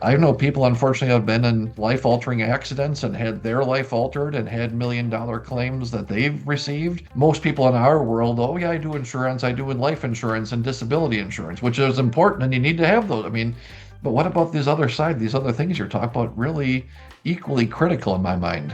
I know people, unfortunately, have been in life-altering accidents and had their life altered and had million-dollar claims that they've received. Most people in our world, oh yeah, I do insurance, I do life insurance and disability insurance, which is important and you need to have those. I mean, but what about this other side, these other things you're talking about, really equally critical in my mind?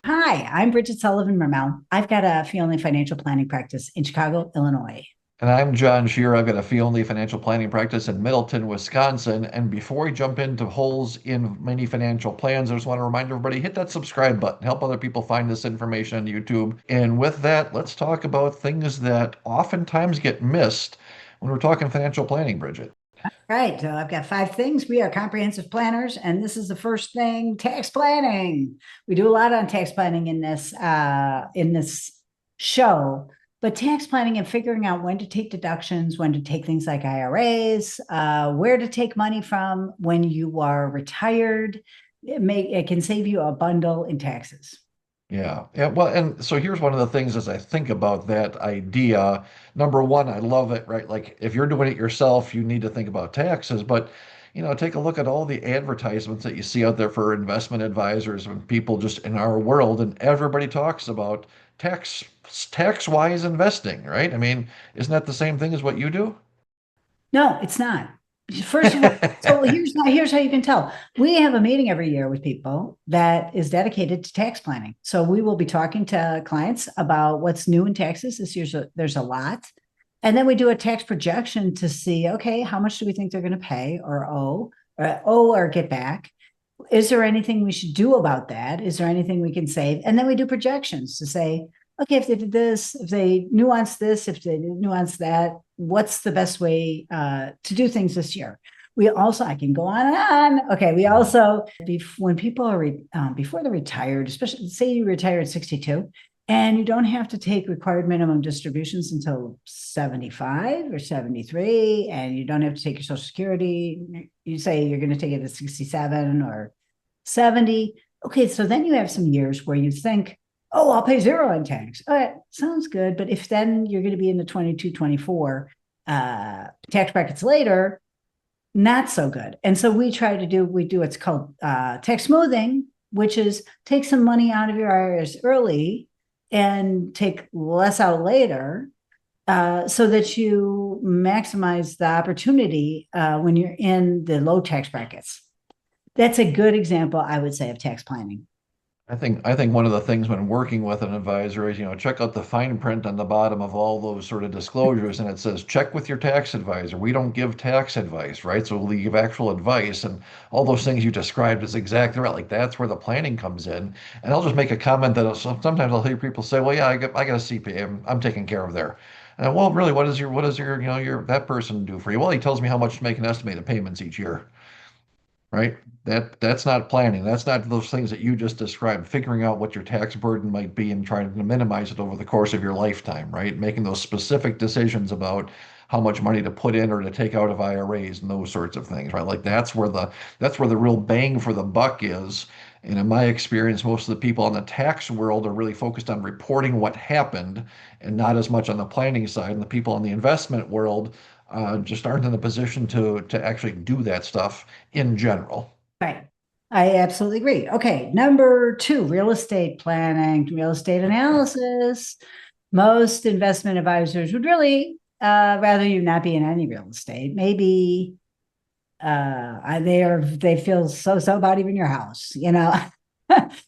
Hi, I'm Bridget Sullivan Mermel. I've got a fee only financial planning practice in Chicago, Illinois. And I'm John Shear. I've got a fee-only financial planning practice in Middleton, Wisconsin. And before we jump into holes in many financial plans, I just want to remind everybody, hit that subscribe button, help other people find this information on YouTube. And with that, let's talk about things that oftentimes get missed when we're talking financial planning, Bridget. Right, so I've got five things. We are comprehensive planners, and this is the first thing: tax planning. We do a lot on tax planning in this show, but tax planning and figuring out when to take deductions, when to take things like IRAs, where to take money from when you are retired. It can save you a bundle in taxes. Yeah. Yeah. Well, and so here's one of the things as I think about that idea. Number one, I love it, right? Like if you're doing it yourself, you need to think about taxes. But, take a look at all the advertisements that you see out there for investment advisors and people just in our world, and everybody talks about tax tax-wise investing, right? I mean, isn't that the same thing as what you do? No, it's not. First of all, so here's how you can tell. We have a meeting every year with people that is dedicated to tax planning. So we will be talking to clients about what's new in taxes. This year's there's a lot. And then we do a tax projection to see, okay, how much do we think they're going to pay or owe or get back? Is there anything we should do about that? Is there anything we can save? And then we do projections to say, okay, if they did this, if they nuance this, if they nuance that, what's the best way to do things this year? We also, I can go on and on. Okay, we also, when people are before they're retired, especially say you retire at 62, and you don't have to take required minimum distributions until 75 or 73, and you don't have to take your Social Security. You say you're going to take it at 67 or 70. Okay, so then you have some years where you think, oh, I'll pay zero in tax. All right, sounds good. But if then you're going to be in the 22, 24 tax brackets later, not so good. And so we do what's called tax smoothing, which is take some money out of your IRS early and take less out later, so that you maximize the opportunity when you're in the low tax brackets. That's a good example, I would say, of tax planning. I think one of the things when working with an advisor is, check out the fine print on the bottom of all those sort of disclosures, and it says check with your tax advisor. We don't give tax advice, right? So we give actual advice, and all those things you described is exactly right. Like that's where the planning comes in. And I'll just make a comment that sometimes I'll hear people say, "Well, yeah, I got a CPA. I'm taking care of there." And well, really, what does your your that person do for you? Well, he tells me how much to make an estimated payments each year, right? That's not planning. That's not those things that you just described, figuring out what your tax burden might be and trying to minimize it over the course of your lifetime, right? Making those specific decisions about how much money to put in or to take out of IRAs and those sorts of things, right? Like that's where the real bang for the buck is. And in my experience, most of the people in the tax world are really focused on reporting what happened and not as much on the planning side. And the people in the investment world just aren't in the position to actually do that stuff in general. Right. I absolutely agree. Okay, number two, real estate planning, real estate analysis. Most investment advisors would really rather you not be in any real estate. Maybe they feel so about even your house, you know.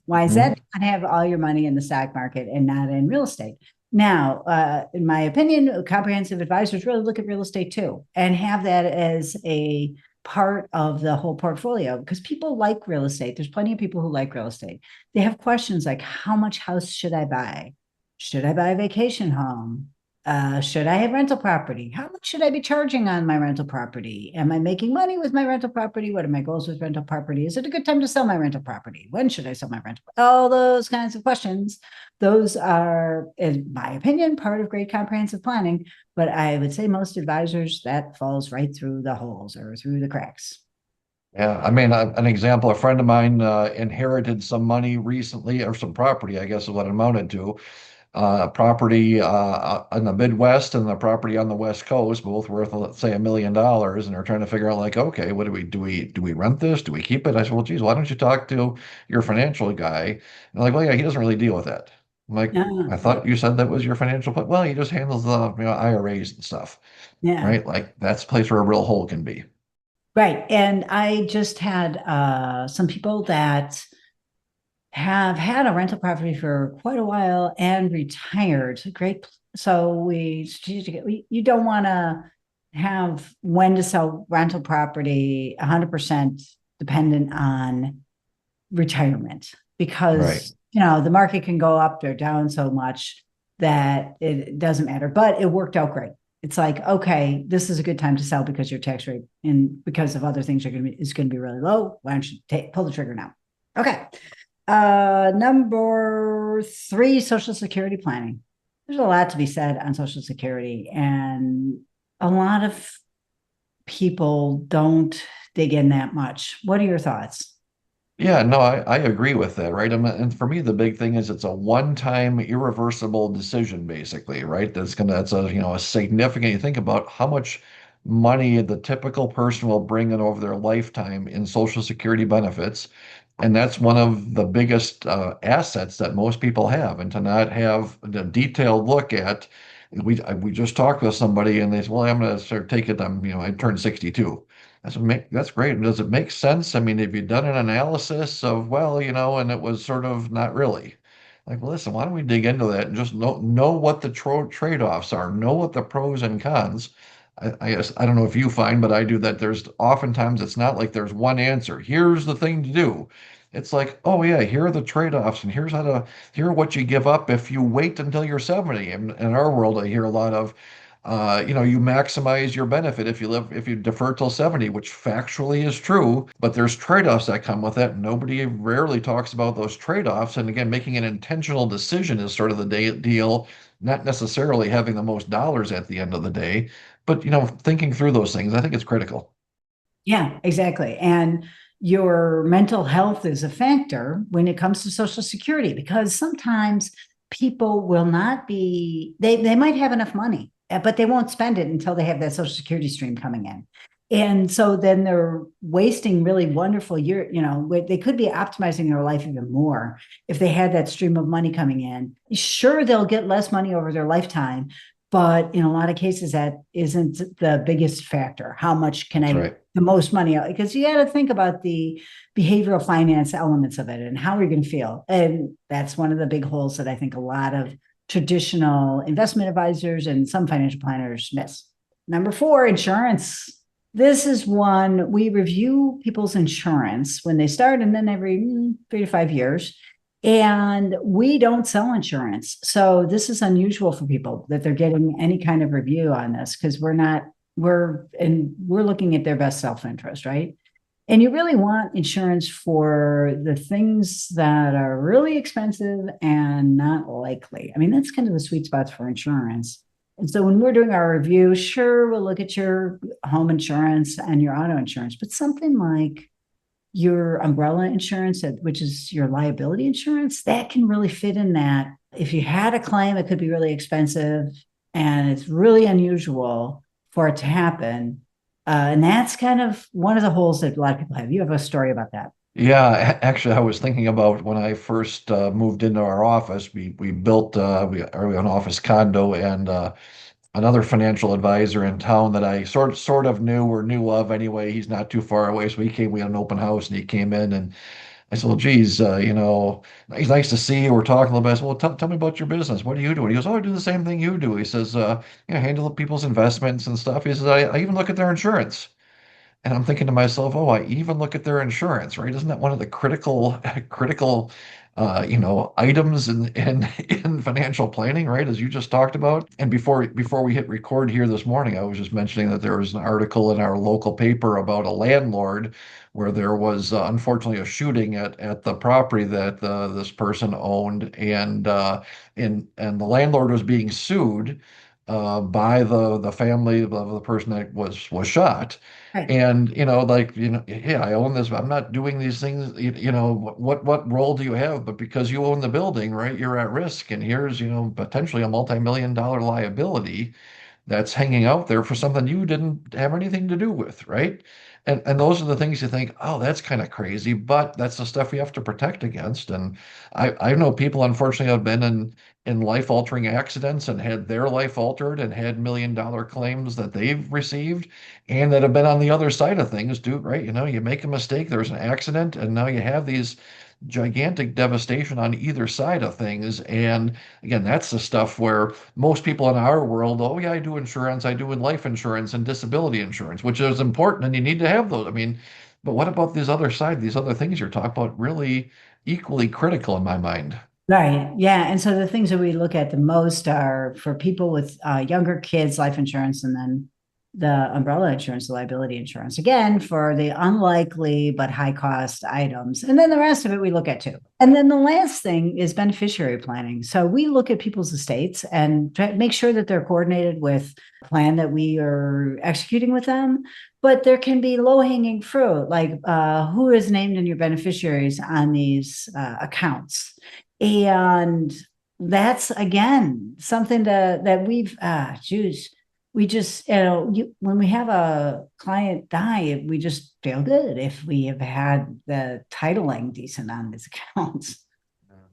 Why is Mhm. that? Not have all your money in the stock market and not in real estate. Now, in my opinion, comprehensive advisors really look at real estate too and have that as a part of the whole portfolio because people like real estate. There's plenty of people who like real estate. They have questions like, how much house should I buy? Should I buy a vacation home? Should I have rental property? How much should I be charging on my rental property? Am I making money with my rental property? What are my goals with rental property? Is it a good time to sell my rental property? When should I sell my rental? All those kinds of questions. Those are, in my opinion, part of great comprehensive planning. But I would say most advisors, that falls right through the holes or through the cracks. Yeah, I mean, an example, a friend of mine inherited some money recently, or some property, I guess is what it amounted to. property in the Midwest and the property on the West Coast, both worth, let's say, $1 million, and they're trying to figure out like, okay, what do we rent this? Do we keep it? I said, well, geez, why don't you talk to your financial guy? And they're like, well, yeah, he doesn't really deal with that. I'm like, Yeah. I thought you said that was your financial plan. Well, he just handles the IRAs and stuff, Yeah. right? Like that's a place where a real hole can be. Right. And I just had some people that have had a rental property for quite a while and retired. Great. So we strategically, you don't want to have when to sell rental property 100% dependent on retirement Right. because, the market can go up or down so much that it doesn't matter. But it worked out great. It's like, okay, this is a good time to sell because your tax rate and because of other things is going to be really low. Why don't you pull the trigger now? Okay. Number three, Social Security planning. There's a lot to be said on Social Security, and a lot of people don't dig in that much. What are your thoughts? Yeah, no, I agree with that, right? And for me, the big thing is it's a one-time irreversible decision, basically, right? That's a significant, you think about how much money the typical person will bring in over their lifetime in Social Security benefits. And that's one of the biggest assets that most people have. And to not have a detailed look at, we just talked with somebody and they said, well, I'm going to start taking them, I turned 62. That's great. Does it make sense? I mean, have you done an analysis of, well, and it was sort of not really. Like, well, listen, why don't we dig into that and just know what the trade-offs are, know what the pros and cons. I guess I don't know if you find, but I do that. There's oftentimes it's not like there's one answer. Here's the thing to do. It's like, oh yeah, here are the trade-offs, and here are what you give up if you wait until you're 70. And in our world, I hear a lot of you maximize your benefit if you defer till 70, which factually is true, but there's trade-offs that come with it. Nobody rarely talks about those trade-offs. And again, making an intentional decision is sort of the deal, not necessarily having the most dollars at the end of the day, but thinking through those things, I think it's critical. Yeah, exactly. And your mental health is a factor when it comes to Social Security because sometimes people will not be, they might have enough money, but they won't spend it until they have that Social Security stream coming in. And so then they're wasting really wonderful they could be optimizing their life even more if they had that stream of money coming in. Sure, they'll get less money over their lifetime, but in a lot of cases, that isn't the biggest factor. How much can That's I right. the most money out? Because you got to think about the behavioral finance elements of it and how you're going to feel. And that's one of the big holes that I think a lot of traditional investment advisors and some financial planners miss. Number four, insurance. This is one we review people's insurance when they start and then every 3 to 5 years. And we don't sell insurance. So this is unusual for people that they're getting any kind of review on this because we're looking at their best self-interest, right? And you really want insurance for the things that are really expensive and not likely. I mean, that's kind of the sweet spots for insurance. And so when we're doing our review, sure, we'll look at your home insurance and your auto insurance, but something like your umbrella insurance, which is your liability insurance, that can really fit in that. If you had a claim, it could be really expensive and it's really unusual for it to happen. And that's kind of one of the holes that a lot of people have. You have a story about that. Yeah, actually, I was thinking about when I first moved into our office. We built we an office condo, and another financial advisor in town that I sort of knew or knew of anyway. He's not too far away, so he came. We had an open house, and he came in, and I said, "Well, geez, he's nice to see you. We're talking a little bit." I said, "Well, tell me about your business. What do you do?" And he goes, "Oh, I do the same thing you do." He says, handle people's investments and stuff." He says, "I even look at their insurance." And I'm thinking to myself, oh, I even look at their insurance, right? Isn't that one of the critical, items in in financial planning, right? As you just talked about. And before we hit record here this morning, I was just mentioning that there was an article in our local paper about a landlord where there was unfortunately a shooting at the property that this person owned, and the landlord was being sued by the family of the person that was shot. Right. And like hey, I own this. I'm not doing these things. What role do you have? But because you own the building, right, you're at risk. And here's potentially a multi-million-dollar liability that's hanging out there for something you didn't have anything to do with, right? And those are the things you think, oh, that's kind of crazy, but that's the stuff you have to protect against. And I know people unfortunately have been in life-altering accidents and had their life altered and had million-dollar claims that they've received and that have been on the other side of things, dude, right? You make a mistake, there's an accident, and now you have these gigantic devastation on either side of things. And again, that's the stuff where most people in our world, oh yeah, I do insurance, I do life insurance and disability insurance, which is important and you need to have those. I mean, but what about this other side, these other things you're talking about, really equally critical in my mind? Right. Yeah. And so the things that we look at the most are for people with younger kids, life insurance, and then the umbrella insurance, the liability insurance, again, for the unlikely but high cost items. And then the rest of it we look at too. And then the last thing is beneficiary planning. So we look at people's estates and try to make sure that they're coordinated with a plan that we are executing with them. But there can be low hanging fruit, like who is named in your beneficiaries on these accounts. And that's again something that we've Jews, we just when we have a client die, we just feel good if we have had the titling decent on these accounts.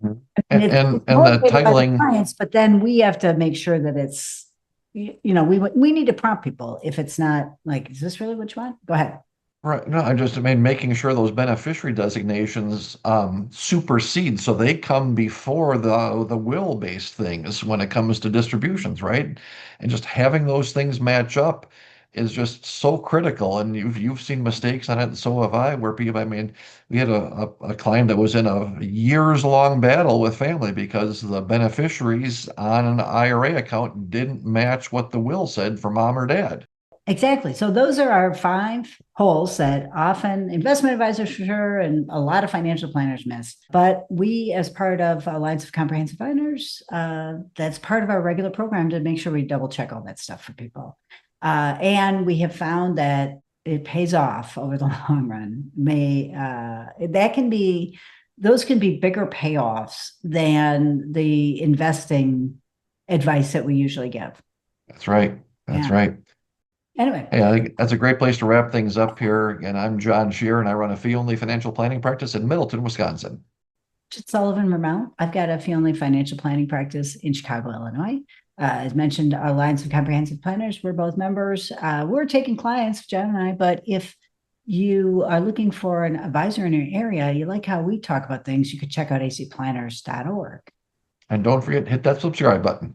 Mhm. And And, and it's and the motivated by the titling, clients, but then we have to make sure that it's we need to prompt people if it's not like, is this really what you want? Go ahead. right? No, I mean making sure those beneficiary designations supersede, so they come before the will-based things when it comes to distributions, right? And just having those things match up is just so critical. And you've seen mistakes on it, and so have I, where people, I mean, we had a client that was in a years-long battle with family because the beneficiaries on an IRA account didn't match what the will said for mom or dad. Exactly. So those are our five holes that often investment advisors for sure and a lot of financial planners miss. But we, as part of Alliance of Comprehensive Planners, that's part of our regular program to make sure we double check all that stuff for people. And we have found that it pays off over the long run. That can be those can be bigger payoffs than the investing advice that we usually give. That's right. That's Yeah. right. Anyway, Hey, I think that's a great place to wrap things up here. And I'm John Shear, and I run a fee-only financial planning practice in Middleton, Wisconsin. Sullivan Vermont. I've got a family financial planning practice in Chicago, Illinois. As mentioned, our Alliance of Comprehensive Planners, we're both members. We're taking clients, Jen and I, but if you are looking for an advisor in your area, you like how we talk about things, you could check out acplanners.org. And don't forget, hit that subscribe button.